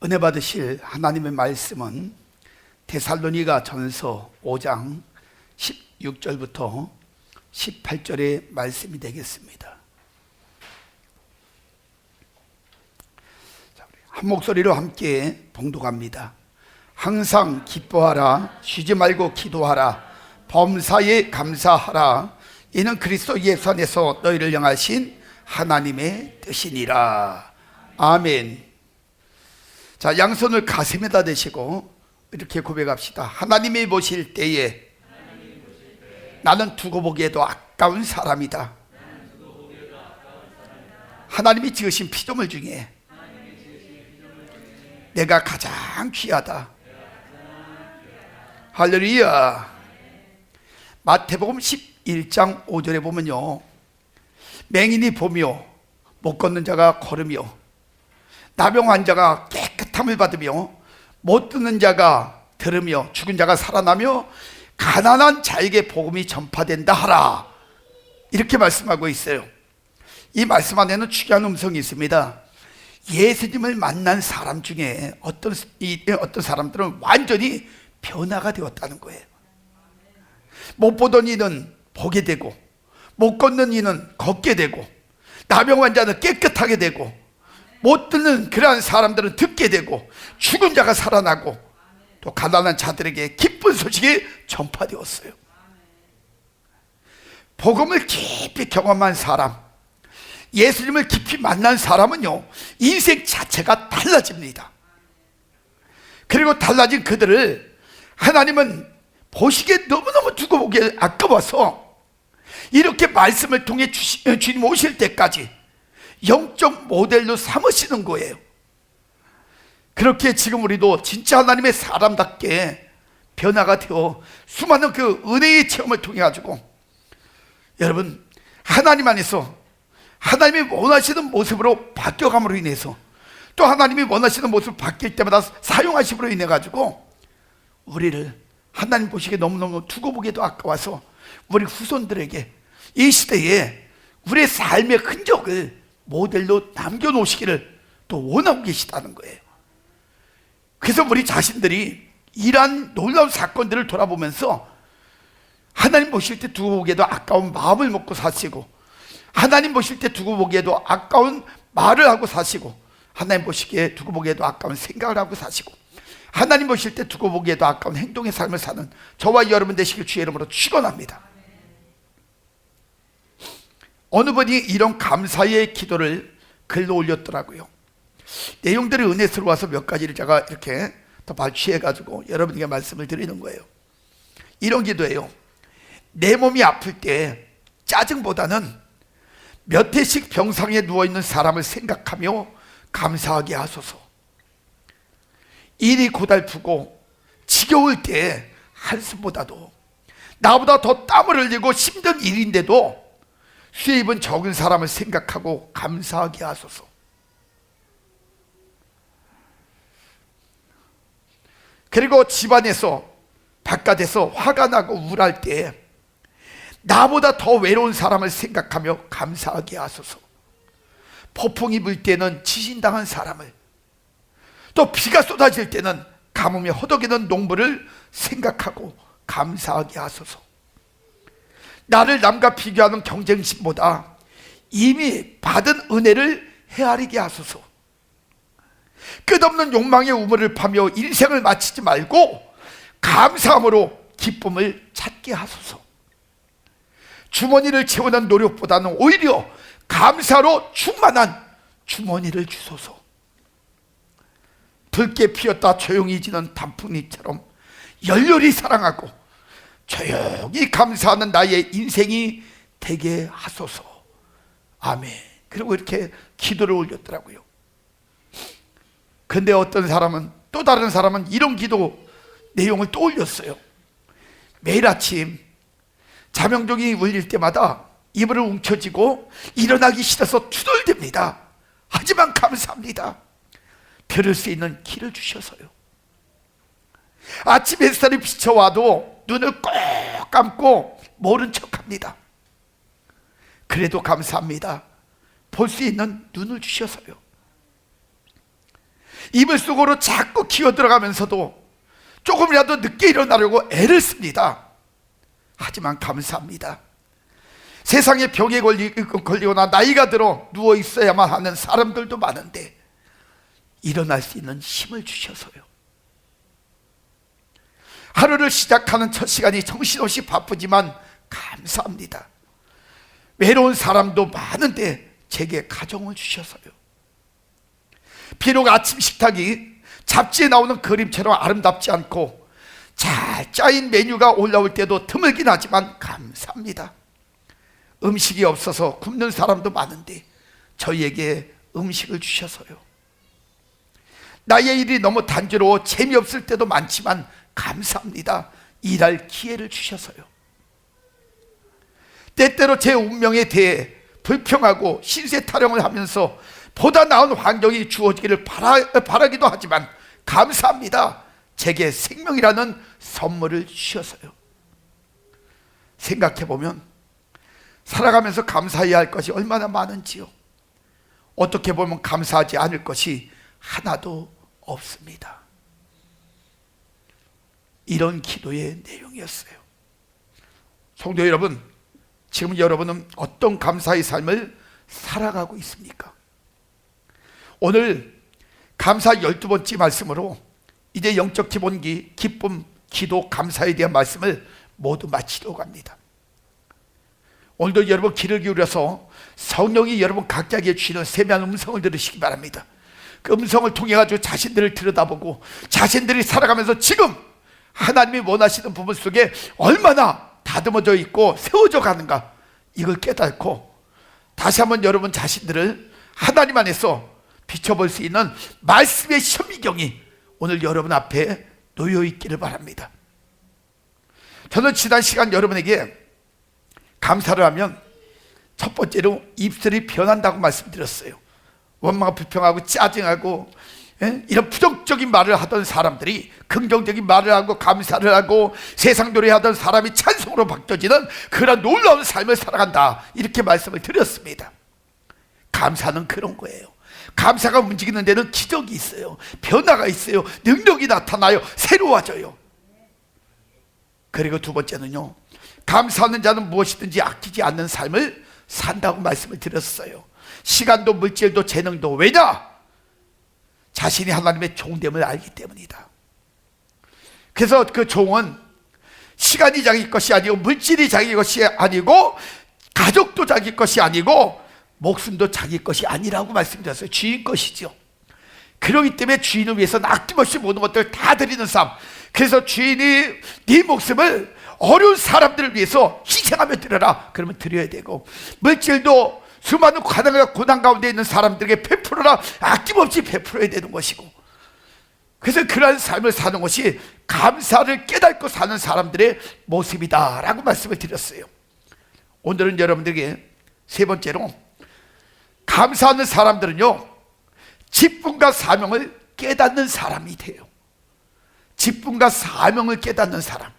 은혜 받으실 하나님의 말씀은 데살로니가 전서 5장 16절부터 18절의 말씀이 되겠습니다. 한 목소리로 함께 봉독합니다. 항상 기뻐하라, 쉬지 말고 기도하라, 범사에 감사하라. 이는 그리스도 예수 안에서 너희를 향하신 하나님의 뜻이니라. 아멘. 자, 양손을 가슴에다 대시고 이렇게 고백합시다. 하나님이 보실 때에 나는 두고 보기에도 아까운 사람이다. 하나님이 지으신 피조물 중에 내가 가장 귀하다. 할렐루야. 마태복음 11장 5절에 보면요, 맹인이 보며 못 걷는 자가 걸으며 나병 환자가 깨끗함을 받으며 못 듣는 자가 들으며 죽은 자가 살아나며 가난한 자에게 복음이 전파된다 하라. 이렇게 말씀하고 있어요. 이 말씀 안에는 중요한 음성이 있습니다. 예수님을 만난 사람 중에 어떤 사람들은 완전히 변화가 되었다는 거예요. 못 보던 이는 보게 되고, 못 걷는 이는 걷게 되고, 나병 환자는 깨끗하게 되고, 못 듣는 그러한 사람들은 듣게 되고, 죽은 자가 살아나고, 또 가난한 자들에게 기쁜 소식이 전파되었어요. 복음을 깊이 경험한 사람, 예수님을 깊이 만난 사람은요, 인생 자체가 달라집니다. 그리고 달라진 그들을 하나님은 보시기에 너무너무 두고 보기에 아까워서 이렇게 말씀을 통해 주님 오실 때까지 영적 모델로 삼으시는 거예요. 그렇게 지금 우리도 진짜 하나님의 사람답게 변화가 되어 수많은 그 은혜의 체험을 통해 가지고 여러분, 하나님 안에서 하나님이 원하시는 모습으로 바뀌어감으로 인해서 또 하나님이 원하시는 모습으로 바뀔 때마다 사용하심으로 인해 가지고 우리를 하나님 보시기에 너무너무 두고 보기에도 아까워서 우리 후손들에게 이 시대에 우리의 삶의 흔적을 모델로 남겨놓으시기를 또 원하고 계시다는 거예요. 그래서 우리 자신들이 이러한 놀라운 사건들을 돌아보면서 하나님 보실 때 두고 보기에도 아까운 마음을 먹고 사시고, 하나님 보실 때 두고 보기에도 아까운 말을 하고 사시고, 하나님 보시기에 두고 보기에도 아까운 생각을 하고 사시고, 하나님 보실 때 두고 보기에도 아까운 행동의 삶을 사는 저와 여러분 되시길 주의 이름으로 축원합니다. 어느 분이 이런 감사의 기도를 글로 올렸더라고요. 내용들이 은혜스러워서 몇 가지를 제가 이렇게 더 발췌해가지고 여러분에게 말씀을 드리는 거예요. 이런 기도예요. 내 몸이 아플 때 짜증보다는 몇 해씩 병상에 누워있는 사람을 생각하며 감사하게 하소서. 일이 고달프고 지겨울 때 한숨보다도 나보다 더 땀을 흘리고 힘든 일인데도 수입은 적은 사람을 생각하고 감사하게 하소서. 그리고 집안에서 바깥에서 화가 나고 우울할 때 나보다 더 외로운 사람을 생각하며 감사하게 하소서. 폭풍이 불 때는 지진당한 사람을, 또 비가 쏟아질 때는 가뭄에 허덕이는 농부를 생각하고 감사하게 하소서. 나를 남과 비교하는 경쟁심보다 이미 받은 은혜를 헤아리게 하소서. 끝없는 욕망의 우물을 파며 인생을 마치지 말고 감사함으로 기쁨을 찾게 하소서. 주머니를 채우는 노력보다는 오히려 감사로 충만한 주머니를 주소서. 붉게 피었다 조용히 지는 단풍잎처럼 열렬히 사랑하고 조용히 감사하는 나의 인생이 되게 하소서. 아멘. 그리고 이렇게 기도를 올렸더라고요. 근데 어떤 사람은, 또 다른 사람은 이런 기도 내용을 또 올렸어요. 매일 아침 자명종이 울릴 때마다 이불을 움켜쥐고 일어나기 싫어서 투덜댑니다. 하지만 감사합니다. 들을 수 있는 길을 주셔서요. 아침 햇살이 비쳐와도 눈을 꼭 감고 모른 척합니다. 그래도 감사합니다. 볼 수 있는 눈을 주셔서요. 이불 속으로 자꾸 기어 들어가면서도 조금이라도 늦게 일어나려고 애를 씁니다. 하지만 감사합니다. 세상에 병에 걸리거나 나이가 들어 누워 있어야만 하는 사람들도 많은데 일어날 수 있는 힘을 주셔서요. 하루를 시작하는 첫 시간이 정신없이 바쁘지만 감사합니다. 외로운 사람도 많은데 제게 가정을 주셔서요. 비록 아침 식탁이 잡지에 나오는 그림처럼 아름답지 않고 잘 짜인 메뉴가 올라올 때도 드물긴 하지만 감사합니다. 음식이 없어서 굶는 사람도 많은데 저희에게 음식을 주셔서요. 나의 일이 너무 단조로워 재미없을 때도 많지만 감사합니다. 일할 기회를 주셔서요. 때때로 제 운명에 대해 불평하고 신세 타령을 하면서 보다 나은 환경이 주어지기를 바라기도 하지만 감사합니다. 제게 생명이라는 선물을 주셔서요. 생각해보면 살아가면서 감사해야 할 것이 얼마나 많은지요. 어떻게 보면 감사하지 않을 것이 하나도 없습니다. 이런 기도의 내용이었어요. 성도 여러분, 지금 여러분은 어떤 감사의 삶을 살아가고 있습니까? 오늘 감사 12번째 말씀으로 이제 영적 기본기, 기쁨, 기도, 감사에 대한 말씀을 모두 마치려고 합니다. 오늘도 여러분 귀를 기울여서 성령이 여러분 각자에게 주시는 세미한 음성을 들으시기 바랍니다. 그 음성을 통해 가지고 자신들을 들여다보고 자신들이 살아가면서 지금 하나님이 원하시는 부분 속에 얼마나 다듬어져 있고 세워져 가는가, 이걸 깨닫고 다시 한번 여러분 자신들을 하나님 안에서 비춰볼 수 있는 말씀의 현미경이 오늘 여러분 앞에 놓여 있기를 바랍니다. 저는 지난 시간 여러분에게 감사를 하면 첫 번째로 입술이 변한다고 말씀드렸어요. 원망하고 불평하고 짜증하고 이런 부정적인 말을 하던 사람들이 긍정적인 말을 하고 감사를 하고 세상 노래하던 사람이 찬송으로 바뀌어지는 그런 놀라운 삶을 살아간다, 이렇게 말씀을 드렸습니다. 감사는 그런 거예요. 감사가 움직이는 데는 기적이 있어요. 변화가 있어요. 능력이 나타나요. 새로워져요. 그리고 두 번째는요, 감사하는 자는 무엇이든지 아끼지 않는 삶을 산다고 말씀을 드렸어요. 시간도 물질도 재능도, 왜냐? 자신이 하나님의 종됨을 알기 때문이다. 그래서 그 종은 시간이 자기 것이 아니고 물질이 자기 것이 아니고 가족도 자기 것이 아니고 목숨도 자기 것이 아니라고 말씀드렸어요. 주인 것이죠. 그렇기 때문에 주인을 위해서는 아낌없이 모든 것들을 다 드리는 삶. 그래서 주인이 네 목숨을 어려운 사람들을 위해서 희생하며 드려라, 그러면 드려야 되고, 물질도 수많은 고난 가운데 있는 사람들에게 베풀어라, 아낌없이 베풀어야 되는 것이고, 그래서 그러한 삶을 사는 것이 감사를 깨닫고 사는 사람들의 모습이다 라고 말씀을 드렸어요. 오늘은 여러분들에게 세 번째로, 감사하는 사람들은요 직분과 사명을 깨닫는 사람이 돼요. 직분과 사명을 깨닫는 사람.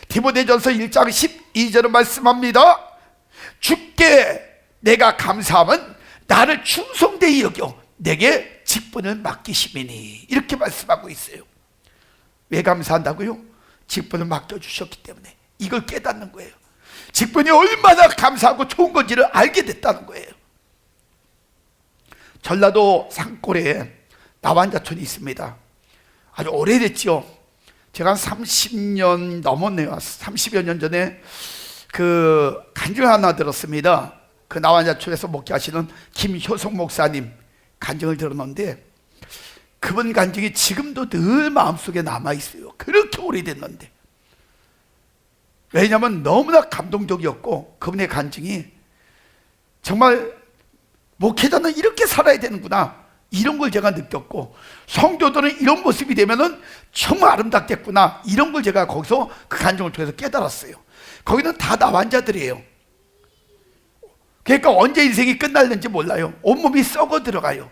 디모데전서 1장 12절은 말씀합니다. 주께 내가 감사함은 나를 충성되이 여겨 내게 직분을 맡기심이니, 이렇게 말씀하고 있어요. 왜 감사한다고요? 직분을 맡겨주셨기 때문에. 이걸 깨닫는 거예요. 직분이 얼마나 감사하고 좋은 건지를 알게 됐다는 거예요. 전라도 산골에 나완자촌이 있습니다. 아주 오래됐죠. 제가 한 30년 넘었네요. 30여 년 전에 그 간증을 하나 들었습니다. 그 나완자촌에서 목회하시는 김효성 목사님 간증을 들었는데, 그분 간증이 지금도 늘 마음속에 남아있어요. 그렇게 오래됐는데. 왜냐하면 너무나 감동적이었고, 그분의 간증이 정말 목회자는 이렇게 살아야 되는구나, 이런 걸 제가 느꼈고, 성도들은 이런 모습이 되면은 정말 아름답겠구나, 이런 걸 제가 거기서 그 간증을 통해서 깨달았어요. 거기는 다 나완자들이에요. 그러니까 언제 인생이 끝날는지 몰라요. 온몸이 썩어 들어가요.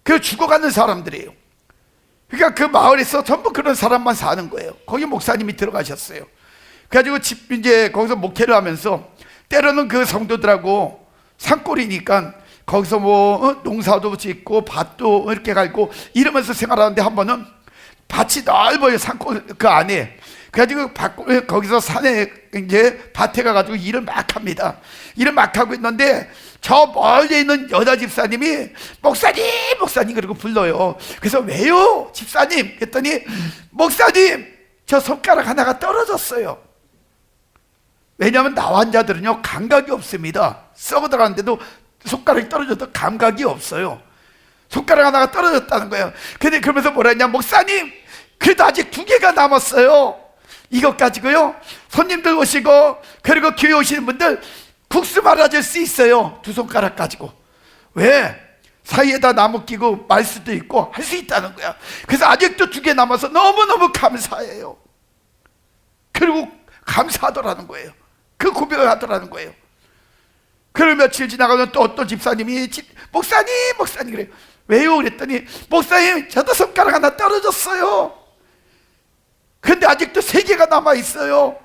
그래서 죽어가는 사람들이에요. 그러니까 그 마을에서 전부 그런 사람만 사는 거예요. 거기 목사님이 들어가셨어요. 그래가지고 이제 거기서 목회를 하면서 때로는 그 성도들하고 산골이니까 거기서 뭐 농사도 짓고 밭도 이렇게 갈고 이러면서 생활하는데 한 번은 밭이 넓어요. 산골 그 안에. 그래가지고 거기서 산에 이제 밭에 가가지고 일을 막 합니다. 일을 막 하고 있는데 저 멀리 있는 여자 집사님이 목사님 목사님 그러고 불러요. 그래서 왜요 집사님 그랬더니 목사님 저 손가락 하나가 떨어졌어요. 왜냐하면 나환자들은요 감각이 없습니다. 썩어 들어갔는데도 손가락이 떨어져도 감각이 없어요. 손가락 하나가 떨어졌다는 거예요. 근데 그러면서 뭐라 했냐, 목사님 그래도 아직 2개가 남았어요. 이것 가지고요 손님들 오시고 그리고 교회 오시는 분들 국수 말아줄 수 있어요. 2 손가락 가지고. 왜? 사이에다 나무 끼고 말 수도 있고 할 수 있다는 거야. 그래서 아직도 2개 남아서 너무너무 감사해요. 그리고 감사하더라는 거예요. 그 고백을 하더라는 거예요. 그리고 며칠 지나가면 또 어떤 집사님이 목사님 그래요. 왜요? 그랬더니 목사님 저도 손가락 하나 떨어졌어요. 근데 아직도 3개가 남아있어요.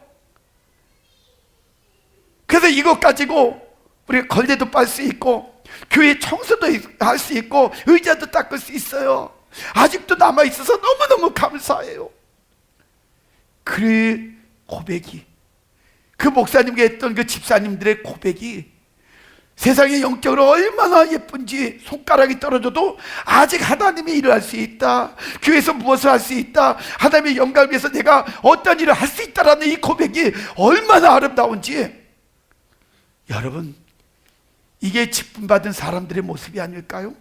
그래서 이것 가지고 우리가 걸레도 빨 수 있고 교회 청소도 할 수 있고 의자도 닦을 수 있어요. 아직도 남아있어서 너무너무 감사해요. 그 고백이, 그 목사님께 했던 그 집사님들의 고백이 세상에 영적으로 얼마나 예쁜지, 손가락이 떨어져도 아직 하나님의 일을 할 수 있다, 교회에서 무엇을 할 수 있다, 하나님의 영광을 위해서 내가 어떤 일을 할 수 있다라는 이 고백이 얼마나 아름다운지, 여러분 이게 직분받은 사람들의 모습이 아닐까요?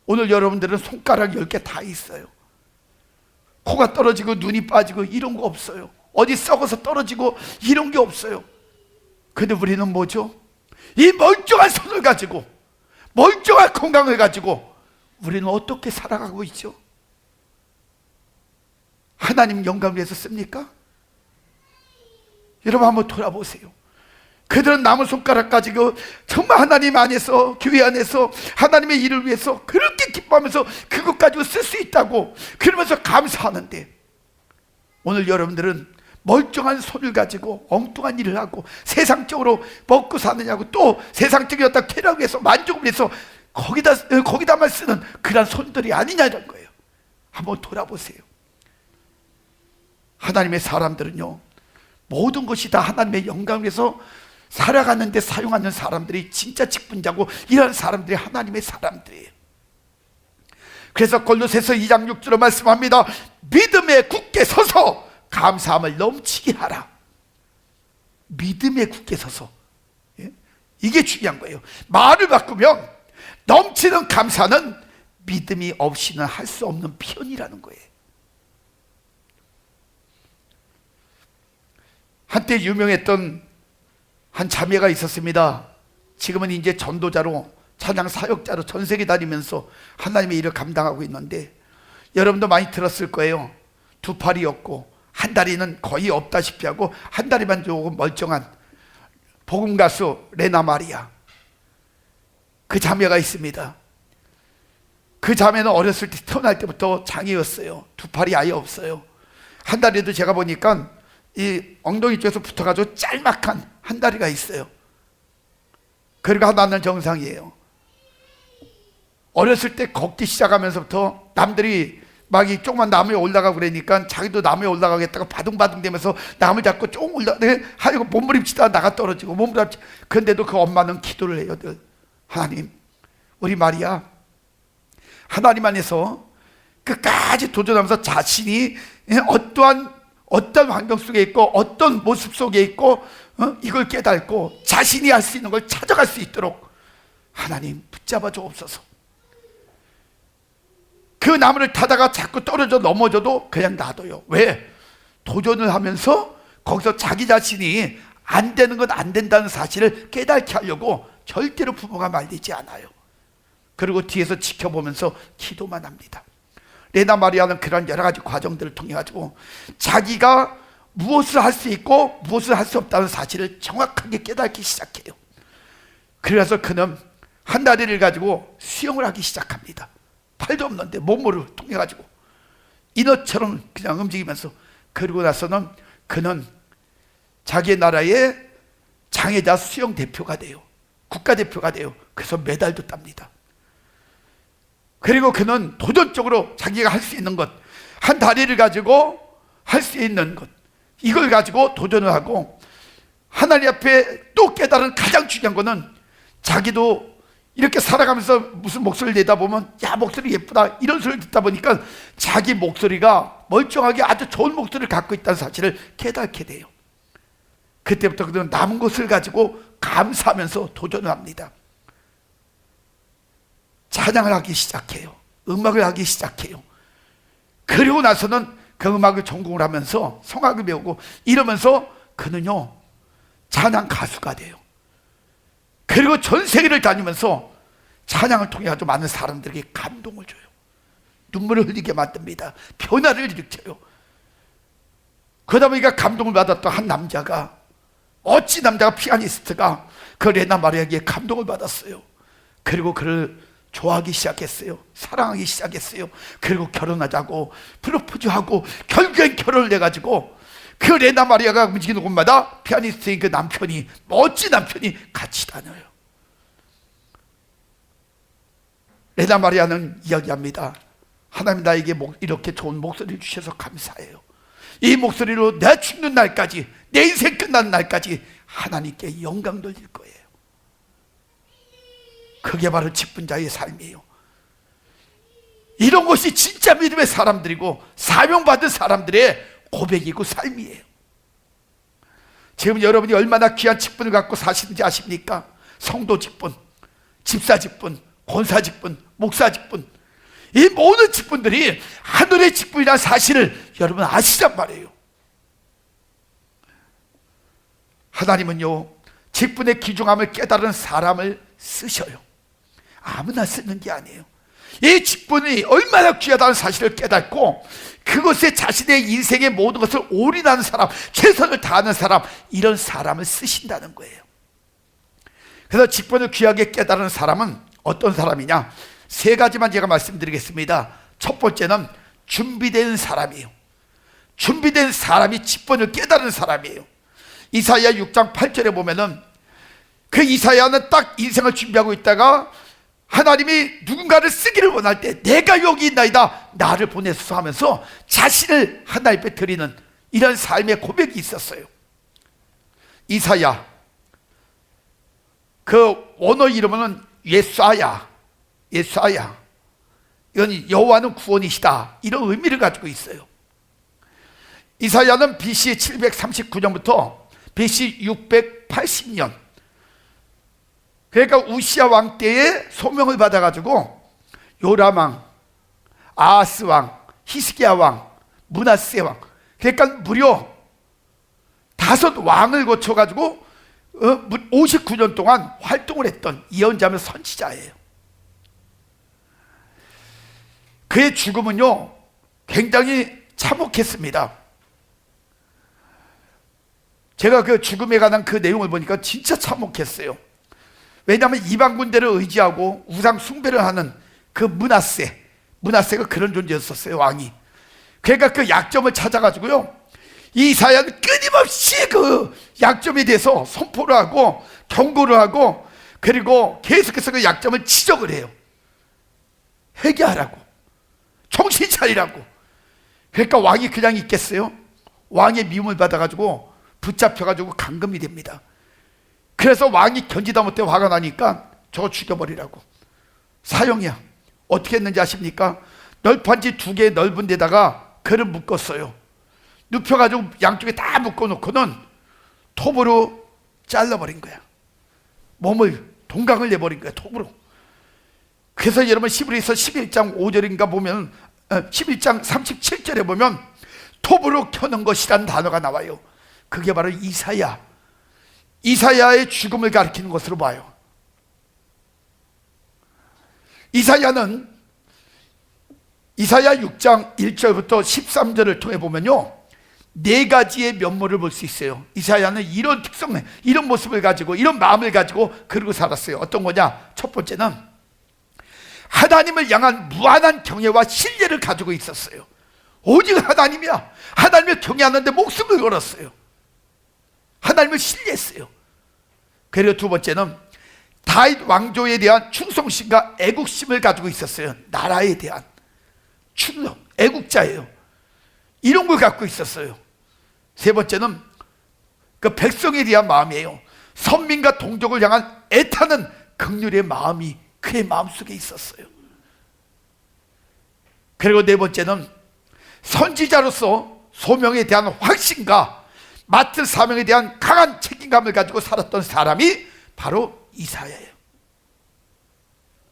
오늘 여러분들은 손가락 10개 다 있어요. 코가 떨어지고 눈이 빠지고 이런 거 없어요. 어디 썩어서 떨어지고 이런 게 없어요. 근데 우리는 뭐죠? 이 멀쩡한 손을 가지고, 멀쩡한 건강을 가지고 우리는 어떻게 살아가고 있죠? 하나님 영광을 위해서 씁니까? 여러분 한번 돌아보세요. 그들은 남은 손가락 가지고 정말 하나님 안에서, 교회 안에서 하나님의 일을 위해서 그렇게 기뻐하면서 그것 가지고 쓸 수 있다고 그러면서 감사하는데, 오늘 여러분들은 멀쩡한 손을 가지고 엉뚱한 일을 하고 세상적으로 먹고 사느냐고, 또 세상적인 어떤 쾌락을 위해서, 만족을 위해서 거기다만 쓰는 그런 손들이 아니냐는 거예요. 한번 돌아보세요. 하나님의 사람들은요 모든 것이 다 하나님의 영광을 위해서 살아가는데 사용하는 사람들이 진짜 직분자고, 이런 사람들이 하나님의 사람들이에요. 그래서 골로새서 2장 6절로 말씀합니다. 믿음에 굳게 서서 감사함을 넘치게 하라. 믿음에 굳게 서서, 이게 중요한 거예요. 말을 바꾸면 넘치는 감사는 믿음이 없이는 할 수 없는 표현이라는 거예요. 한때 유명했던 한 자매가 있었습니다. 지금은 이제 전도자로, 찬양 사역자로 전 세계 다니면서 하나님의 일을 감당하고 있는데, 여러분도 많이 들었을 거예요. 2팔이 없고 한 다리는 거의 없다시피 하고 한 다리만 조금 멀쩡한 복음 가수 레나 마리아, 그 자매가 있습니다. 그 자매는 어렸을 때, 태어날 때부터 장애였어요. 2팔이 아예 없어요. 한 다리도 제가 보니까 이 엉덩이 쪽에서 붙어가지고 짤막한 한 다리가 있어요. 그리고 하나는 정상이에요. 어렸을 때 걷기 시작하면서부터 남들이 막 이 조그만 나무에 올라가고 그러니까 자기도 나무에 올라가겠다고 바둥바둥 되면서 나무 잡고 쫑 하려고 몸부림치다가 나가 떨어지고 몸부림치. 그런데도 그 엄마는 기도를 해요. 하나님, 우리 마리아 하나님 안에서 끝까지 도전하면서 자신이 어떤 환경 속에 있고 어떤 모습 속에 있고 이걸 깨닫고 자신이 할 수 있는 걸 찾아갈 수 있도록 하나님 붙잡아 주옵소서. 그 나무를 타다가 자꾸 떨어져 넘어져도 그냥 놔둬요. 왜? 도전을 하면서 거기서 자기 자신이 안 되는 건 안 된다는 사실을 깨닫게 하려고 절대로 부모가 말리지 않아요. 그리고 뒤에서 지켜보면서 기도만 합니다. 레나 마리아는 그런 여러 가지 과정들을 통해 가지고 자기가 무엇을 할 수 있고 무엇을 할 수 없다는 사실을 정확하게 깨닫기 시작해요. 그래서 그는 한 다리를 가지고 수영을 하기 시작합니다. 팔도 없는데 몸으로 통해 가지고 인어처럼 그냥 움직이면서, 그러고 나서는 그는 자기의 나라의 장애자 수영 대표가 돼요. 국가대표가 돼요. 그래서 메달도 땁니다. 그리고 그는 도전적으로 자기가 할 수 있는 것, 한 다리를 가지고 할 수 있는 것, 이걸 가지고 도전을 하고, 하나님 앞에 또 깨달은 가장 중요한 거는, 자기도 이렇게 살아가면서 무슨 목소리를 내다 보면 야 목소리 예쁘다 이런 소리를 듣다 보니까 자기 목소리가 멀쩡하게 아주 좋은 목소리를 갖고 있다는 사실을 깨닫게 돼요. 그때부터 그는 남은 것을 가지고 감사하면서 도전을 합니다. 찬양을 하기 시작해요. 음악을 하기 시작해요. 그리고 나서는 그 음악을 전공을 하면서 성악을 배우고 이러면서 그는요 찬양 가수가 돼요. 그리고 전 세계를 다니면서 찬양을 통해 아주 많은 사람들에게 감동을 줘요. 눈물을 흘리게 만듭니다. 변화를 일으켜요. 그러다 보니까 감동을 받았던 한 남자가, 어찌 남자가 피아니스트가 그 레나 마리아에게 감동을 받았어요. 그리고 그를 좋아하기 시작했어요. 사랑하기 시작했어요. 그리고 결혼하자고 프로포즈하고 결국엔 결혼을 해가지고 그 레나 마리아가 움직이는 곳마다 피아니스트인 그 남편이, 멋진 남편이 같이 다녀요. 레나 마리아는 이야기합니다. 하나님 나에게 이렇게 좋은 목소리를 주셔서 감사해요. 이 목소리로 내 죽는 날까지, 내 인생 끝나는 날까지 하나님께 영광 돌릴 거예요. 그게 바로 직분자의 삶이에요. 이런 것이 진짜 믿음의 사람들이고 사명받은 사람들의 고백이고 삶이에요. 지금 여러분이 얼마나 귀한 직분을 갖고 사시는지 아십니까? 성도 직분, 집사 직분, 권사 직분, 목사 직분, 이 모든 직분들이 하늘의 직분이라는 사실을 여러분 아시란 말이에요. 하나님은요 직분의 귀중함을 깨달은 사람을 쓰셔요. 아무나 쓰는 게 아니에요. 이 직분이 얼마나 귀하다는 사실을 깨닫고 그것에 자신의 인생의 모든 것을 올인하는 사람, 최선을 다하는 사람, 이런 사람을 쓰신다는 거예요. 그래서 직분을 귀하게 깨달은 사람은 어떤 사람이냐? 세 가지만 제가 말씀드리겠습니다. 첫 번째는 준비된 사람이에요. 준비된 사람이 직분을 깨달은 사람이에요. 이사야 6장 8절에 보면은 그 이사야는 딱 인생을 준비하고 있다가 하나님이 누군가를 쓰기를 원할 때 내가 여기 있나이다 나를 보내소서 하면서 자신을 하나님 앞에 드리는 이런 삶의 고백이 있었어요. 이사야, 그 원어 이름은 예사야, 예사야, 이건 여호와는 구원이시다, 이런 의미를 가지고 있어요. 이사야는 BC 739년부터 BC 680년, 그러니까 우시야 왕 때에 소명을 받아가지고 요람 왕, 아하스 왕, 히스기야 왕, 므낫세 왕, 그러니까 무려 5 왕을 거쳐가지고 59년 동안 활동을 했던 예언자며 선지자예요. 그의 죽음은요 굉장히 참혹했습니다. 제가 그 죽음에 관한 그 내용을 보니까 진짜 참혹했어요. 왜냐하면 이방 군대를 의지하고 우상 숭배를 하는 그 므낫세가 그런 존재였었어요, 왕이. 그러니까 그 약점을 찾아가지고요 이사야는 끊임없이 그 약점에 대해서 선포를 하고 경고를 하고, 그리고 계속해서 그 약점을 지적을 해요. 회개하라고, 정신 차리라고. 그러니까 왕이 그냥 있겠어요? 왕의 미움을 받아가지고 붙잡혀가지고 감금이 됩니다. 그래서 왕이 견디다 못해 화가 나니까 저거 죽여버리라고. 사형이야. 어떻게 했는지 아십니까? 널판지 2개 넓은 데다가 그를 묶었어요. 눕혀가지고 양쪽에 다 묶어놓고는 톱으로 잘라버린 거야. 몸을 동강을 내버린 거야, 톱으로. 그래서 여러분 히브리서 11장 5절인가 보면 11장 37절에 보면 톱으로 켜는 것이라는 단어가 나와요. 그게 바로 이사야의 죽음을 가리키는 것으로 봐요. 이사야는 이사야 6장 1절부터 13절을 통해 보면요 4가지의 면모를 볼 수 있어요. 이사야는 이런 특성, 이런 모습을 가지고, 이런 마음을 가지고 그러고 살았어요. 어떤 거냐? 첫 번째는 하나님을 향한 무한한 경외와 신뢰를 가지고 있었어요. 오직 하나님이야. 하나님을 경외하는데 목숨을 걸었어요. 하나님을 신뢰했어요. 그리고 두 번째는 다윗 왕조에 대한 충성심과 애국심을 가지고 있었어요. 나라에 대한 충성, 애국자예요. 이런 걸 갖고 있었어요. 세 번째는 그 백성에 대한 마음이에요. 선민과 동족을 향한 애타는 긍휼의 마음이 그의 마음속에 있었어요. 그리고 네 번째는 선지자로서 소명에 대한 확신과 맡은 사명에 대한 강한 책임감을 가지고 살았던 사람이 바로 이사야예요.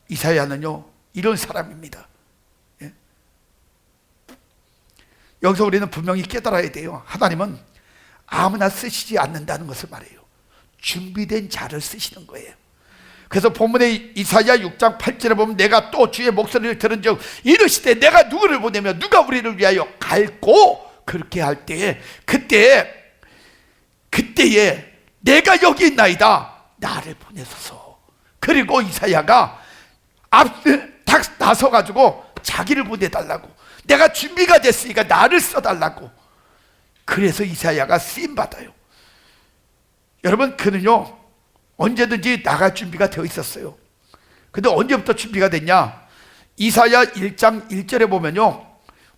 이사야는요, 이런 사람입니다. 예? 여기서 우리는 분명히 깨달아야 돼요. 하나님은 아무나 쓰시지 않는다는 것을 말해요. 준비된 자를 쓰시는 거예요. 그래서 본문의 이사야 6장 8절에 보면 내가 또 주의 목소리를 들은 적 이르시되 내가 누구를 보내며 누가 우리를 위하여 갈고, 그렇게 할 때에 그때에 내가 여기 있나이다, 나를 보내소서. 그리고 이사야가 앞에 딱 나서가지고 자기를 보내달라고, 내가 준비가 됐으니까 나를 써달라고. 그래서 이사야가 쓰임받아요. 여러분, 그는요 언제든지 나갈 준비가 되어 있었어요. 근데 언제부터 준비가 됐냐? 이사야 1장 1절에 보면요,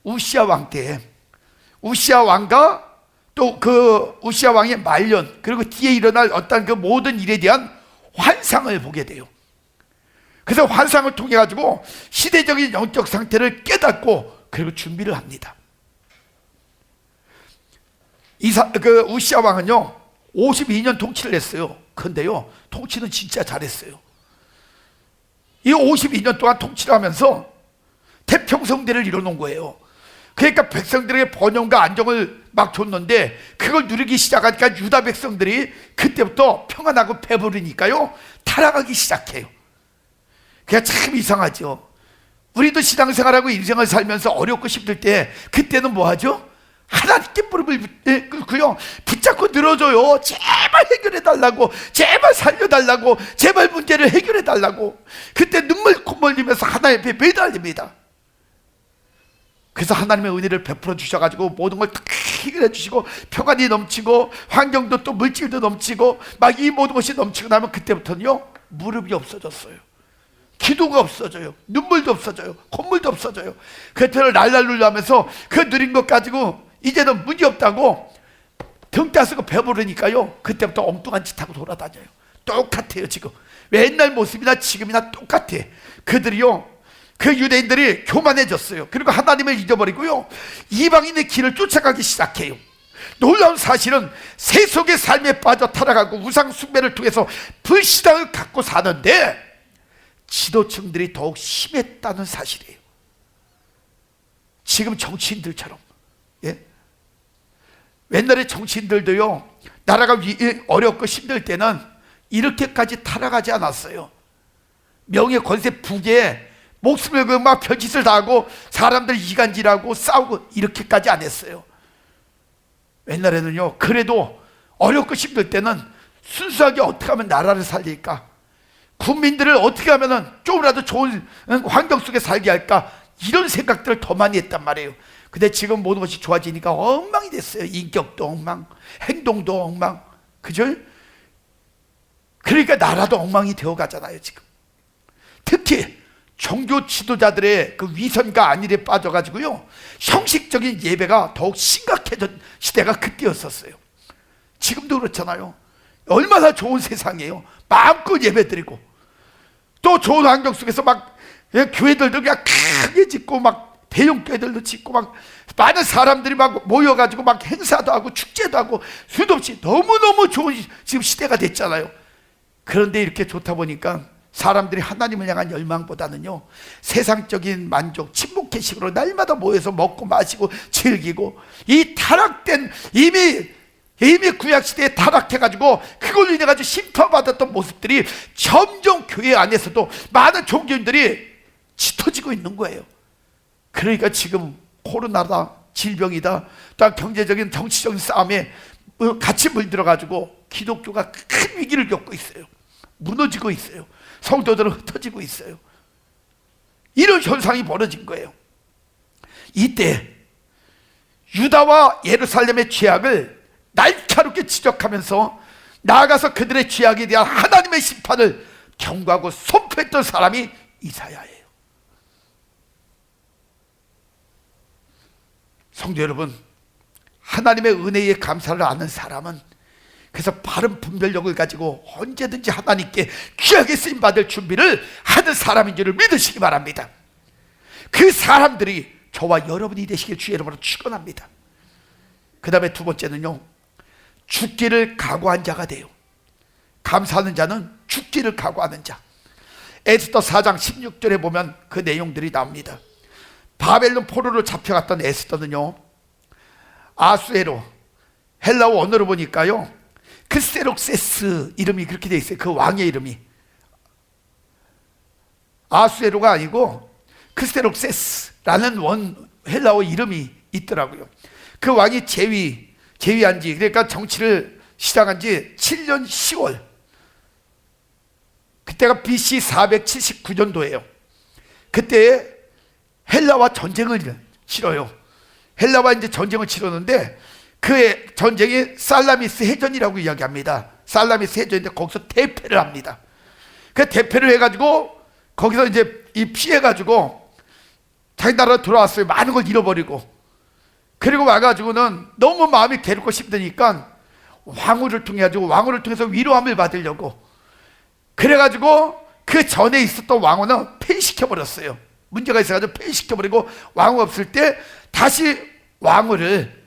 우시야 왕 때에 우시야 왕과 또 그 우시야 왕의 말년, 그리고 뒤에 일어날 어떤 그 모든 일에 대한 환상을 보게 돼요. 그래서 환상을 통해 가지고 시대적인 영적 상태를 깨닫고 그리고 준비를 합니다. 우시야 왕은요 52년 통치를 했어요. 근데요 통치는 진짜 잘했어요. 이 52년 동안 통치를 하면서 태평성대를 이뤄놓은 거예요. 그러니까 백성들에게 번영과 안정을 막 줬는데, 그걸 누리기 시작하니까 유다 백성들이 그때부터 평안하고 배부르니까요 타락하기 시작해요. 그게 참 이상하죠. 우리도 신앙생활하고 인생을 살면서 어렵고 힘들 때 그때는 뭐 하죠? 하나님께 무릎을 꿇고요 붙잡고 늘어져요. 제발 해결해달라고, 제발 살려달라고, 제발 문제를 해결해달라고. 그때 눈물 콧물 흘리면서 하나님 앞에 매달립니다. 그래서 하나님의 은혜를 베풀어 주셔가지고 모든 걸 다 해결해 주시고 평안이 넘치고 환경도 또 물질도 넘치고 막 이 모든 것이 넘치고 나면 그때부터는요 무릎이 없어졌어요. 기도가 없어져요. 눈물도 없어져요. 콧물도 없어져요. 그때를 날날룰 하면서 그 누린 것 가지고 이제는 문제 없다고 등 따스고 배부르니까요 그때부터 엉뚱한 짓 하고 돌아다녀요. 똑같아요. 지금 옛날 모습이나 지금이나 똑같아. 그들이요 그 유대인들이 교만해졌어요. 그리고 하나님을 잊어버리고요 이방인의 길을 쫓아가기 시작해요. 놀라운 사실은 세속의 삶에 빠져 타락하고 우상 숭배를 통해서 불신앙을 갖고 사는데 지도층들이 더욱 심했다는 사실이에요. 지금 정치인들처럼. 예? 옛날에 정치인들도요 나라가 어렵고 힘들 때는 이렇게까지 타락하지 않았어요. 명예 권세 부귀에 목숨을 걸고 막 별짓을 다 하고 사람들 이간질하고 싸우고 이렇게까지 안 했어요. 옛날에는요 그래도 어렵고 힘들 때는 순수하게 어떻게 하면 나라를 살릴까, 국민들을 어떻게 하면 조금이라도 좋은 환경 속에 살게 할까, 이런 생각들을 더 많이 했단 말이에요. 근데 지금 모든 것이 좋아지니까 엉망이 됐어요. 인격도 엉망, 행동도 엉망, 그죠? 그러니까 나라도 엉망이 되어 가잖아요 지금. 특히 종교 지도자들의 그 위선과 안일에 빠져가지고요 형식적인 예배가 더욱 심각해진 시대가 그때였었어요. 지금도 그렇잖아요. 얼마나 좋은 세상이에요. 마음껏 예배드리고 또 좋은 환경 속에서 막 교회들도 그냥 크게 짓고 막 대형 교회들도 짓고 막 많은 사람들이 막 모여가지고 막 행사도 하고 축제도 하고 수도 없이 너무너무 좋은 지금 시대가 됐잖아요. 그런데 이렇게 좋다 보니까 사람들이 하나님을 향한 열망보다는요 세상적인 만족, 친목회식으로 날마다 모여서 먹고 마시고 즐기고, 이 타락된 이미 구약시대에 타락해가지고 그걸로 인해가지고 심판받았던 모습들이 점점 교회 안에서도 많은 종교인들이 짙어지고 있는 거예요. 그러니까 지금 코로나다, 질병이다, 또 경제적인 정치적인 싸움에 같이 물들어가지고 기독교가 큰 위기를 겪고 있어요. 무너지고 있어요. 성도들은 흩어지고 있어요. 이런 현상이 벌어진 거예요. 이때 유다와 예루살렘의 죄악을 날카롭게 지적하면서 나아가서 그들의 죄악에 대한 하나님의 심판을 경고하고 선포했던 사람이 이사야예요. 성도 여러분, 하나님의 은혜에 감사를 아는 사람은 그래서 바른 분별력을 가지고 언제든지 하나님께 귀하게 쓰임받을 준비를 하는 사람인 줄을 믿으시기 바랍니다. 그 사람들이 저와 여러분이 되시길 주의 이름으로 축원합니다. 그 다음에 두 번째는요, 죽기를 각오한 자가 돼요. 감사하는 자는 죽기를 각오하는 자. 에스더 4장 16절에 보면 그 내용들이 나옵니다. 바벨론 포로로 잡혀갔던 에스더는요, 아수에로, 헬라어 원어로 보니까요 크세록세스 이름이 그렇게 되어 있어요. 그 왕의 이름이 아수에로가 아니고 크세록세스라는 헬라어 이름이 있더라고요. 그 왕이 재위한 지, 그러니까 정치를 시작한 지 7년 10월, 그때가 BC 479년도예요. 그때 헬라와 전쟁을 치러요. 헬라와 이제 전쟁을 치렀는데 그 전쟁이 살라미스 해전이라고 이야기합니다. 살라미스 해전인데 거기서 대패를 합니다. 그 대패를 해가지고 거기서 이제 피해가지고 자기 나라로 돌아왔어요. 많은 걸 잃어버리고. 그리고 와가지고는 너무 마음이 괴롭고 힘드니까 왕후를 통해서 위로함을 받으려고, 그래가지고 그 전에 있었던 왕후는 폐위시켜버렸어요. 문제가 있어가지고 폐위시켜버리고 왕후 없을 때 다시 왕후를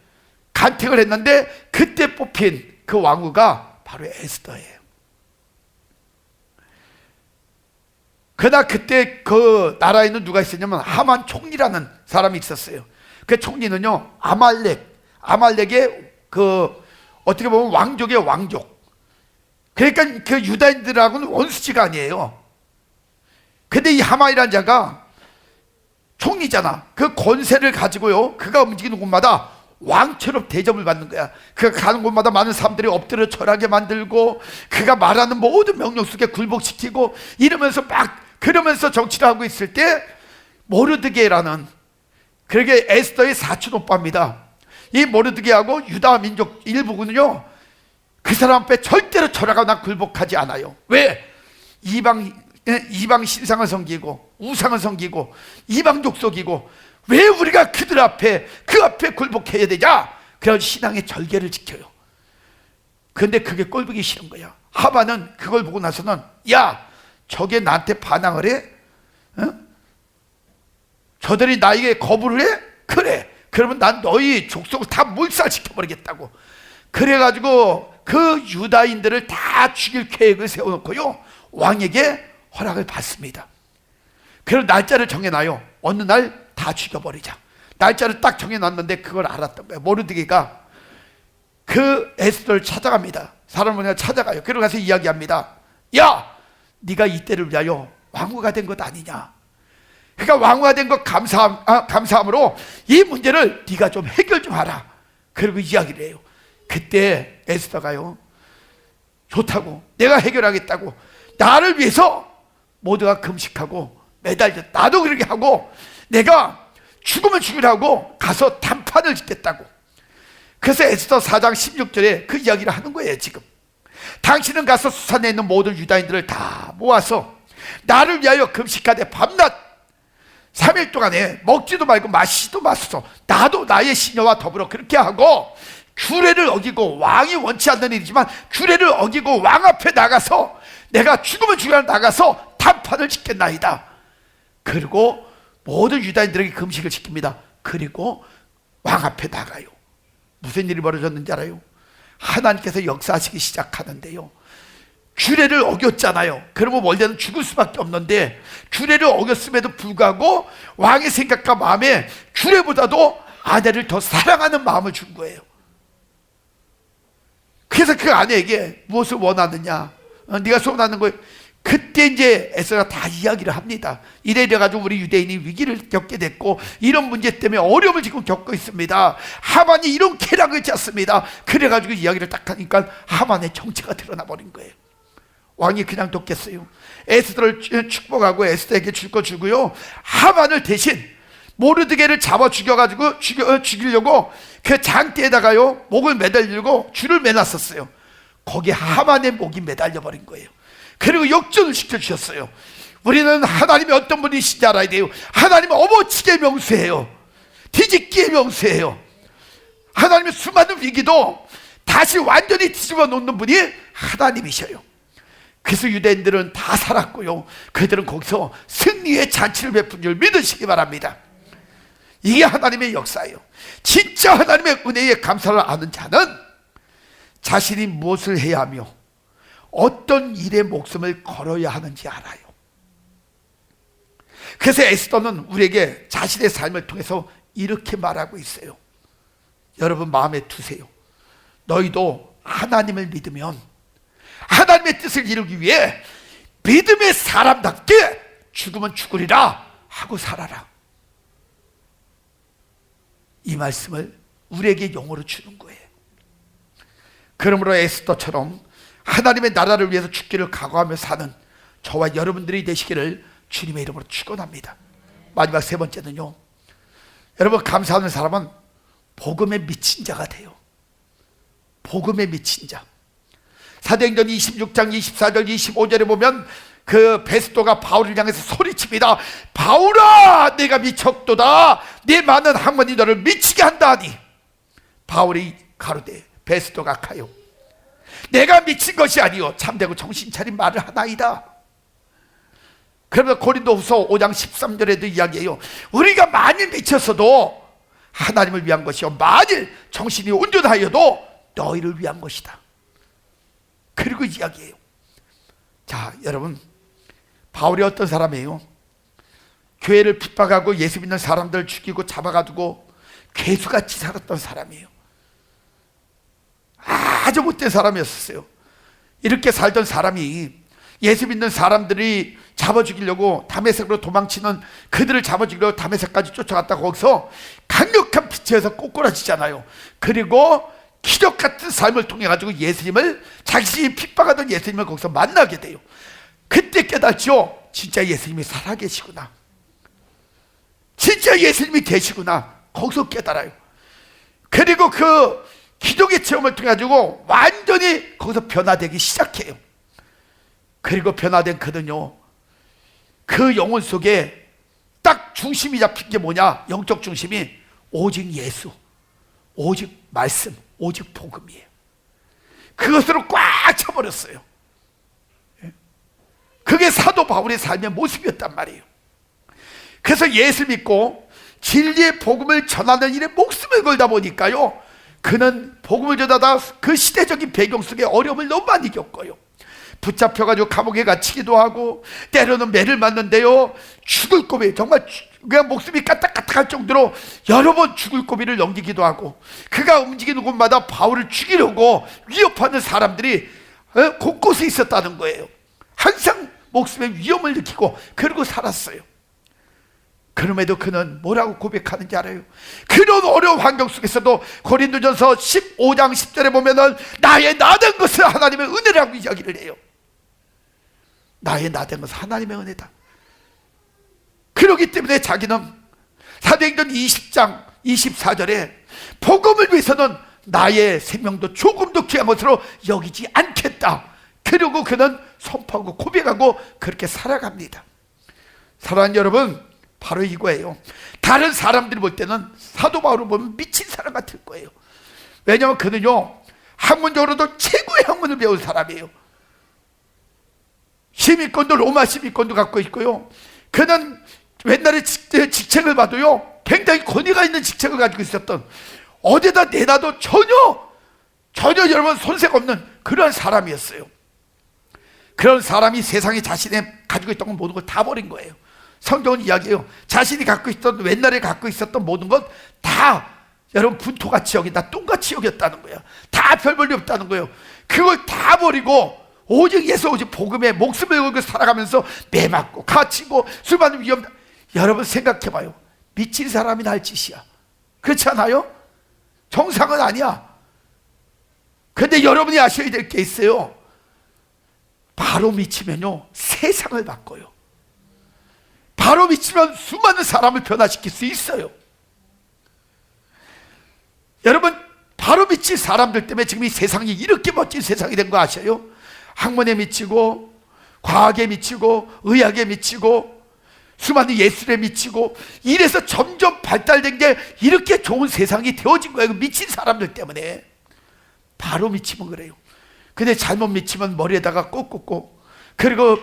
간택을 했는데 그때 뽑힌 그 왕후가 바로 에스더예요. 그러나 그때 그 나라에는 누가 있었냐면 하만 총리라는 사람이 있었어요. 그 총리는요, 아말렉의 그 어떻게 보면 왕족의 왕족. 그러니까 그 유다인들하고는 원수지가 아니에요. 근데 이 하만이라는 자가 총리잖아. 그 권세를 가지고요, 그가 움직이는 곳마다 왕처럼 대접을 받는 거야. 그가 가는 곳마다 많은 사람들이 엎드려 절하게 만들고, 그가 말하는 모든 명령 속에 굴복시키고 그러면서 정치를 하고 있을 때 모르드게라는, 그러게 에스더의 사촌 오빠입니다. 이 모르드게하고 유다 민족 일부군은요, 그 사람 앞에 절대로 절하거나 굴복하지 않아요. 왜? 이방 신상을 섬기고 우상을 섬기고 이방족 속이고 왜 우리가 그 앞에 굴복해야 되냐? 그래서 신앙의 절개를 지켜요. 그런데 그게 꼴보기 싫은 거야. 하만은 그걸 보고 나서는, 야, 저게 나한테 반항을 해? 저들이 나에게 거부를 해? 그래, 그러면 난 너희 족속을 다 몰살시켜버리겠다고. 그래가지고 그 유다인들을 다 죽일 계획을 세워놓고요, 왕에게 허락을 받습니다. 그래서 날짜를 정해놔요. 어느 날 다 죽여버리자. 날짜를 딱 정해놨는데 그걸 알았던 거예요. 모르드게가 그 에스더를 찾아갑니다. 사람을 찾아가요. 그러고 가서 이야기합니다. 야, 네가 이때를 위하여 왕후가 된 것 아니냐? 그러니까 왕후가 된 것 감사함으로 이 문제를 네가 좀 해결 좀 하라. 그리고 이야기를 해요. 그때 에스더가요, 좋다고, 내가 해결하겠다고, 나를 위해서 모두가 금식하고 매달려, 나도 그렇게 하고 내가 죽으면 죽으라고 가서 단판을 짓겠다고. 그래서 에스더 4장 16절에 그 이야기를 하는 거예요. 지금 당신은 가서 수산에 있는 모든 유다인들을 다 모아서 나를 위하여 금식하되 밤낮 3일 동안에 먹지도 말고 마시지도 마소서. 나도 나의 시녀와 더불어 그렇게 하고, 규례를 어기고, 왕이 원치 않는 일이지만 규례를 어기고 왕 앞에 나가서 내가 죽으면 죽으라 나가서 단판을 짓겠나이다. 그리고 모든 유다인들에게 금식을 시킵니다. 그리고 왕 앞에 나가요. 무슨 일이 벌어졌는지 알아요? 하나님께서 역사하시기 시작하는데요, 규례를 어겼잖아요. 그러면 원래는 죽을 수밖에 없는데 규례를 어겼음에도 불구하고 왕의 생각과 마음에 규례보다도 아내를 더 사랑하는 마음을 준 거예요. 그래서 그 아내에게 무엇을 원하느냐, 네가 소원하는 거예요. 그때 이제 에스더가 다 이야기를 합니다. 이래가지고 우리 유대인이 위기를 겪게 됐고 이런 문제 때문에 어려움을 지금 겪고 있습니다. 하만이 이런 계략을 짰습니다. 그래가지고 이야기를 딱 하니까 하만의 정체가 드러나 버린 거예요. 왕이 그냥 뒀겠어요? 에스더를 축복하고 에스더에게 줄 거 주고요, 하만을 대신 모르드게를 잡아 죽이려고 그 장대에다가요 목을 매달리고 줄을 매놨었어요. 거기에 하만의 목이 매달려 버린 거예요. 그리고 역전을 시켜주셨어요. 우리는 하나님이 어떤 분이신지 알아야 돼요. 하나님은 어머치게 명수예요. 뒤집기의 명수예요. 하나님의 수많은 위기도 다시 완전히 뒤집어 놓는 분이 하나님이셔요. 그래서 유대인들은 다 살았고요, 그들은 거기서 승리의 잔치를 베푼 줄 믿으시기 바랍니다. 이게 하나님의 역사예요. 진짜 하나님의 은혜에 감사를 아는 자는 자신이 무엇을 해야 하며 어떤 일에 목숨을 걸어야 하는지 알아요. 그래서 에스더는 우리에게 자신의 삶을 통해서 이렇게 말하고 있어요. 여러분 마음에 두세요. 너희도 하나님을 믿으면 하나님의 뜻을 이루기 위해 믿음의 사람답게 죽으면 죽으리라 하고 살아라. 이 말씀을 우리에게 영어로 주는 거예요. 그러므로 에스더처럼 하나님의 나라를 위해서 죽기를 각오하며 사는 저와 여러분들이 되시기를 주님의 이름으로 축원합니다. 마지막 세 번째는요, 여러분 감사하는 사람은 복음에 미친 자가 돼요. 복음에 미친 자. 사도행전 26장 24절 25절에 보면 그 베스도가 바울을 향해서 소리칩니다. 바울아, 내가 미쳤도다. 네 많은 학문이 너를 미치게 한다 하니 바울이 가로되 베스도가 가요, 내가 미친 것이 아니요 참되고 정신 차린 말을 하나이다. 그러면서 고린도후서 5장 13절에도 이야기해요. 우리가 만일 미쳤어도 하나님을 위한 것이요 만일 정신이 온전하여도 너희를 위한 것이다. 그리고 이야기해요. 자, 여러분 바울이 어떤 사람이에요? 교회를 핍박하고 예수 믿는 사람들 죽이고 잡아가지고 괴수같이 살았던 사람이에요. 아주 못된 사람이었어요. 이렇게 살던 사람이 예수 믿는 사람들이 잡아 죽이려고 다메섹으로 도망치는 그들을 잡아 죽이려고 다메섹까지 쫓아갔다 거기서 강력한 빛에서 꼬꾸라지잖아요. 그리고 기적 같은 삶을 통해 가지고 예수님을, 자신이 핍박하던 예수님을 거기서 만나게 돼요. 그때 깨닫죠. 진짜 예수님이 살아계시구나, 진짜 예수님이 계시구나. 거기서 깨달아요. 그리고 그 기적의 체험을 통해 가지고 완전히 거기서 변화되기 시작해요. 그리고 변화된 그는요, 그 영혼 속에 딱 중심이 잡힌 게 뭐냐? 영적 중심이 오직 예수, 오직 말씀, 오직 복음이에요. 그것으로 꽉 차버렸어요. 그게 사도 바울의 삶의 모습이었단 말이에요. 그래서 예수 믿고 진리의 복음을 전하는 일에 목숨을 걸다 보니까요, 그는 복음을 전하다 그 시대적인 배경 속에 어려움을 너무 많이 겪어요. 붙잡혀가지고 감옥에 갇히기도 하고, 때로는 매를 맞는데요, 죽을 고비, 정말 그냥 목숨이 까딱까딱할 정도로 여러 번 죽을 고비를 넘기기도 하고, 그가 움직이는 곳마다 바울을 죽이려고 위협하는 사람들이 곳곳에 있었다는 거예요. 항상 목숨의 위험을 느끼고 그러고 살았어요. 그럼에도 그는 뭐라고 고백하는지 알아요? 그런 어려운 환경 속에서도 고린도전서 15장 10절에 보면은 나의 나된 것은 하나님의 은혜라고 이야기를 해요. 나의 나된 것은 하나님의 은혜다. 그렇기 때문에 자기는 사도행전 20장 24절에 복음을 위해서는 나의 생명도 조금도 귀한 것으로 여기지 않겠다. 그리고 그는 선포하고 고백하고 그렇게 살아갑니다. 사랑하는 여러분, 바로 이거예요. 다른 사람들이 볼 때는 사도 바울을 보면 미친 사람 같을 거예요. 왜냐하면 그는요, 학문적으로도 최고의 학문을 배운 사람이에요. 시민권도 로마 시민권도 갖고 있고요, 그는 옛날에 직책을 봐도요 굉장히 권위가 있는 직책을 가지고 있었던, 어디다 내놔도 전혀 여러분 손색 없는 그런 사람이었어요. 그런 사람이 세상에 자신이 가지고 있던 모든 걸 다 버린 거예요. 성경은 이야기해요. 자신이 갖고 있던, 옛날에 갖고 있었던 모든 것 다 여러분 분토같이 여긴다, 똥같이 여겼다는 거예요. 다 별 볼일 없다는 거예요. 그걸 다 버리고 오직 예수, 오직 복음에 목숨을 걸고 살아가면서 매 맞고 갇히고 술 받는 위험. 여러분 생각해봐요. 미친 사람이 날 짓이야. 그렇지 않아요? 정상은 아니야. 근데 여러분이 아셔야 될 게 있어요. 바로 미치면요 세상을 바꿔요. 바로 미치면 수많은 사람을 변화시킬 수 있어요. 여러분, 바로 미친 사람들 때문에 지금 이 세상이 이렇게 멋진 세상이 된 거 아셔요? 학문에 미치고 과학에 미치고 의학에 미치고 수많은 예술에 미치고 이래서 점점 발달된 게 이렇게 좋은 세상이 되어진 거예요. 미친 사람들 때문에. 바로 미치면 그래요. 근데 잘못 미치면 머리에다가 꽂고 그리고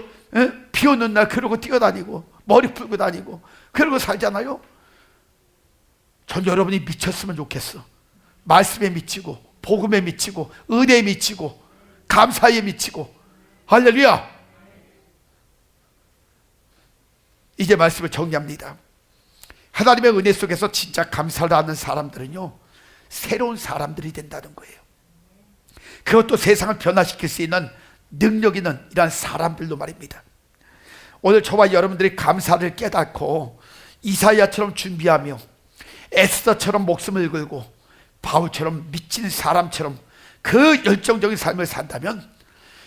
비 오는 날 그러고 뛰어다니고 머리 풀고 다니고 그러고 살잖아요. 전 여러분이 미쳤으면 좋겠어. 말씀에 미치고 복음에 미치고 은혜에 미치고 감사에 미치고. 할렐루야. 이제 말씀을 정리합니다. 하나님의 은혜 속에서 진짜 감사를 하는 사람들은요, 새로운 사람들이 된다는 거예요. 그것도 세상을 변화시킬 수 있는 능력 있는 이러한 사람들도 말입니다. 오늘 저와 여러분들이 감사를 깨닫고 이사야처럼 준비하며 에스더처럼 목숨을 걸고 바울처럼 미친 사람처럼 그 열정적인 삶을 산다면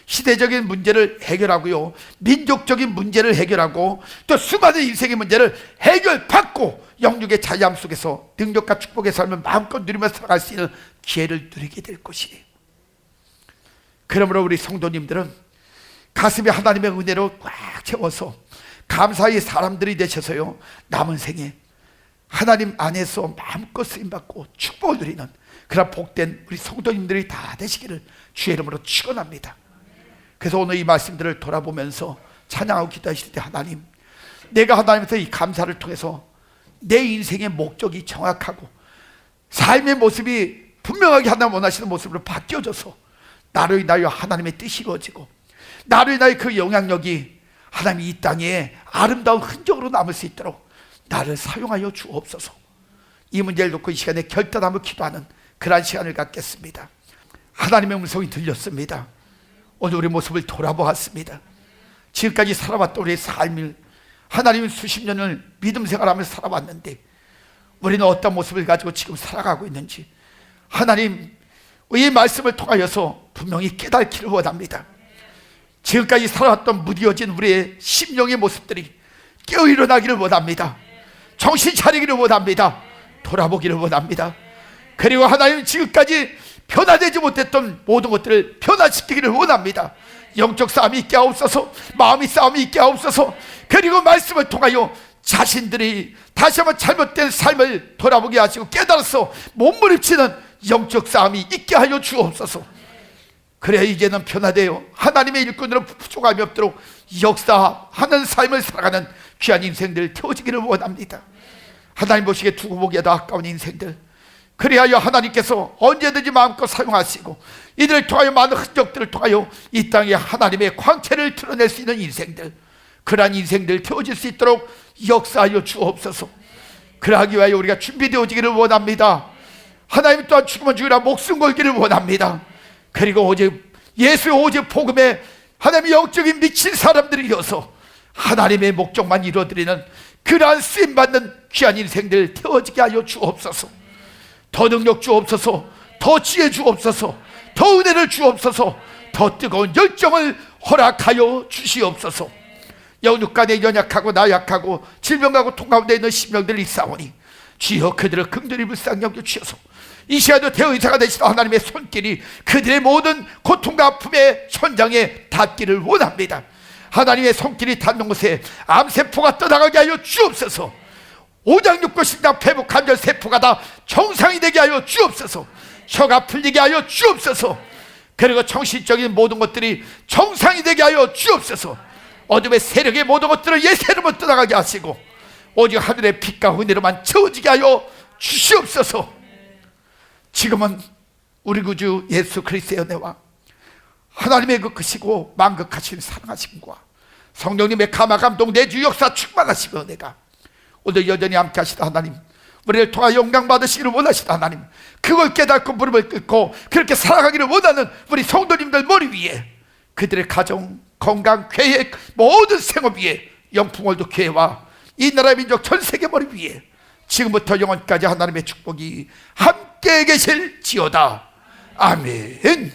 시대적인 문제를 해결하고요, 민족적인 문제를 해결하고 또 수많은 인생의 문제를 해결받고 영육의 자유함 속에서 능력과 축복의 삶을 마음껏 누리며 살아갈 수 있는 기회를 누리게 될 것이에요. 그러므로 우리 성도님들은 가슴에 하나님의 은혜로 꽉 채워서 감사의 사람들이 되셔서요, 남은 생에 하나님 안에서 마음껏 쓰임받고 축복을 누리는 그런 복된 우리 성도님들이 다 되시기를 주의 이름으로 축원합니다. 그래서 오늘 이 말씀들을 돌아보면서 찬양하고 기도하실 때, 하나님, 내가 하나님께서 이 감사를 통해서 내 인생의 목적이 정확하고 삶의 모습이 분명하게 하나님 원하시는 모습으로 바뀌어져서 나로 인하여 하나님의 뜻이 이루어지고 나로 인하여 그 영향력이 하나님이 이 땅에 아름다운 흔적으로 남을 수 있도록 나를 사용하여 주옵소서. 이 문제를 놓고 이 시간에 결단하며 기도하는 그러한 시간을 갖겠습니다. 하나님의 음성이 들렸습니다. 오늘 우리 모습을 돌아보았습니다. 지금까지 살아왔던 우리의 삶을 하나님 수십 년을 믿음 생활하면서 살아왔는데 우리는 어떤 모습을 가지고 지금 살아가고 있는지 하나님 이 말씀을 통하여서 분명히 깨닫기를 원합니다. 지금까지 살아왔던 무뎌진 우리의 심령의 모습들이 깨어 일어나기를 원합니다. 정신 차리기를 원합니다. 돌아보기를 원합니다. 그리고 하나님 지금까지 변화되지 못했던 모든 것들을 변화시키기를 원합니다. 영적 싸움이 있게 하옵소서, 마음의 싸움이 있게 하옵소서. 그리고 말씀을 통하여 자신들이 다시 한번 잘못된 삶을 돌아보게 하시고 깨달아서 몸부림치는 영적 싸움이 있게 하여 주옵소서. 그래야 이제는 변화되어 하나님의 일꾼으로 부족함이 없도록 역사하는 삶을 살아가는 귀한 인생들 태워지기를 원합니다. 하나님 보시기에 두고 보기에도 아까운 인생들, 그리하여 하나님께서 언제든지 마음껏 사용하시고 이들을 통하여 많은 흔적들을 통하여 이 땅에 하나님의 광채를 드러낼 수 있는 인생들, 그러한 인생들 태워질 수 있도록 역사하여 주옵소서. 그러하기 위하여 우리가 준비되어지기를 원합니다. 하나님 또한 죽으면 죽으라 목숨 걸기를 원합니다. 그리고 오직 예수의 오직 복음에 하나님의 영적인 미친 사람들이어서 하나님의 목적만 이루어드리는 그러한 쓰임받는 귀한 인생들 태워지게 하여 주옵소서. 더 능력 주옵소서, 더 지혜 주옵소서, 더 은혜를 주옵소서, 더 뜨거운 열정을 허락하여 주시옵소서. 영육간에 연약하고 나약하고 질병하고 통가운데 있는 심령들이 있사오니 주여 그들을 긍휼히 불쌍히 여겨 주셔서 이 시간도 대의사가 되시는 하나님의 손길이 그들의 모든 고통과 아픔의 현장에 닿기를 원합니다. 하나님의 손길이 닿는 곳에 암세포가 떠나가게 하여 주옵소서. 오장육부 심장 폐부 관절 세포가 다 정상이 되게 하여 주옵소서. 혀가 풀리게 하여 주옵소서. 그리고 정신적인 모든 것들이 정상이 되게 하여 주옵소서. 어둠의 세력의 모든 것들을 예세로만 떠나가게 하시고 오직 하늘의 빛과 은혜로만 채워지게 하여 주시옵소서. 지금은 우리 구주 예수 그리스도의 은혜와 하나님의 그 크시고 만극하신 사랑하심과 성령님의 감화 감동 내주 역사 충만하시고 은혜가 오늘 여전히 함께 하시다 하나님, 우리를 통하여 영광 받으시기를 원하시다 하나님, 그걸 깨닫고 무릎을 꿇고 그렇게 살아가기를 원하는 우리 성도님들 머리 위에 그들의 가정, 건강, 계획, 모든 생업 위에 영풍월도 교회와 이 나라의 민족 전 세계 머리 위에 지금부터 영원까지 하나님의 축복이 함께 계실지어다. 아멘.